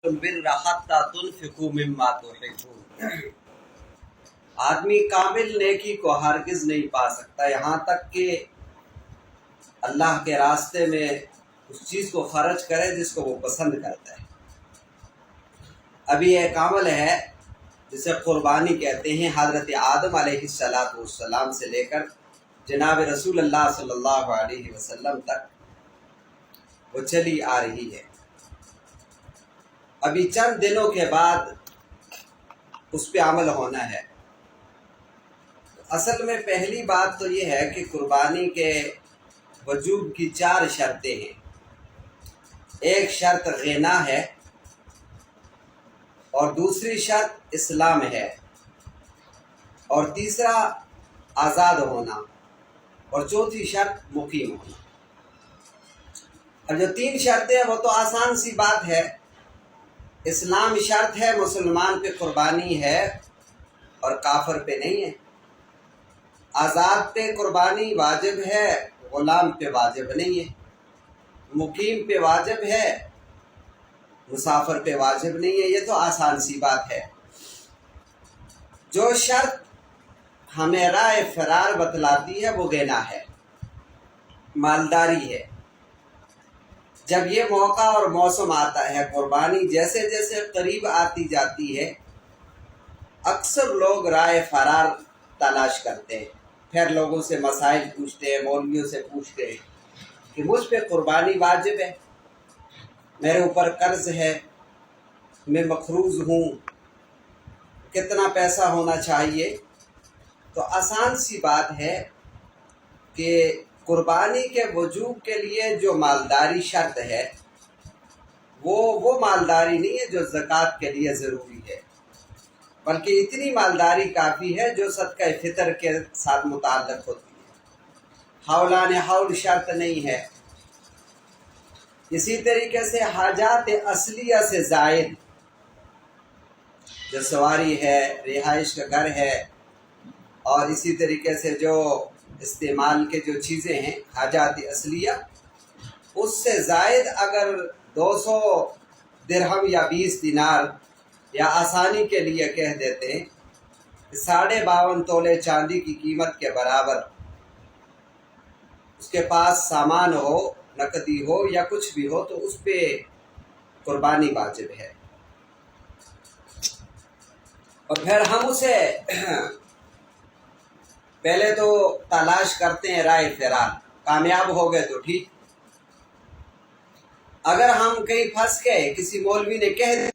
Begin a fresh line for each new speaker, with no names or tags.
آدمی کامل نیکی کو ہرگز نہیں پا سکتا یہاں تک کہ اللہ کے راستے میں اس چیز کو خرچ کرے جس کو وہ پسند کرتا ہے۔ ابھی ایک عمل ہے جسے قربانی کہتے ہیں، حضرت آدم علیہ السلام سے لے کر جناب رسول اللہ صلی اللہ علیہ وسلم تک وہ چلی آ رہی ہے۔ ابھی چند دنوں کے بعد اس پہ عمل ہونا ہے۔ اصل میں پہلی بات تو یہ ہے کہ قربانی کے وجوب کی 4 شرطیں ہیں۔ ایک شرط غنا ہے، اور دوسری شرط اسلام ہے، اور تیسرا آزاد ہونا، اور چوتھی شرط مقیم ہونا۔ اور جو 3 شرطیں ہیں وہ تو آسان سی بات ہے۔ اسلام شرط ہے، مسلمان پہ قربانی ہے اور کافر پہ نہیں ہے۔ آزاد پہ قربانی واجب ہے، غلام پہ واجب نہیں ہے۔ مقیم پہ واجب ہے، مسافر پہ واجب نہیں ہے۔ یہ تو آسان سی بات ہے۔ جو شرط ہمیں راہ فرار بتلاتی ہے وہ غنا ہے، مالداری ہے۔ جب یہ موقع اور موسم آتا ہے، قربانی جیسے جیسے قریب آتی جاتی ہے، اکثر لوگ راہ فرار تلاش کرتے ہیں، پھر لوگوں سے مسائل پوچھتے ہیں، مولویوں سے پوچھتے ہیں کہ مجھ پہ قربانی واجب ہے، میرے اوپر قرض ہے، میں مقروض ہوں، کتنا پیسہ ہونا چاہیے؟ تو آسان سی بات ہے کہ قربانی کے وجوب کے لیے جو مالداری شرط ہے وہ مالداری نہیں ہے جو زکوٰۃ کے لیے ضروری ہے، بلکہ اتنی مالداری کافی ہے جو صدقہ فطر کے ساتھ متعلق ہوتی ہے۔ حولان حول شرط نہیں ہے۔ اسی طریقے سے حاجات اصلیہ سے زائد، جو سواری ہے، رہائش کا گھر ہے، اور اسی طریقے سے جو استعمال کے جو چیزیں ہیں حاجات اصلیہ، اس سے زائد اگر 200 درہم یا 20 دینار یا آسانی کے لیے کہہ دیتے ہیں 52.5 تولے چاندی کی قیمت کے برابر اس کے پاس سامان ہو، نقدی ہو یا کچھ بھی ہو، تو اس پہ قربانی واجب ہے۔ اور پھر ہم اسے پہلے تو تلاش کرتے ہیں راہ فرار، کامیاب ہو گئے تو ٹھیک، اگر ہم کہیں پھنس گئے، کسی مولوی نے کہہ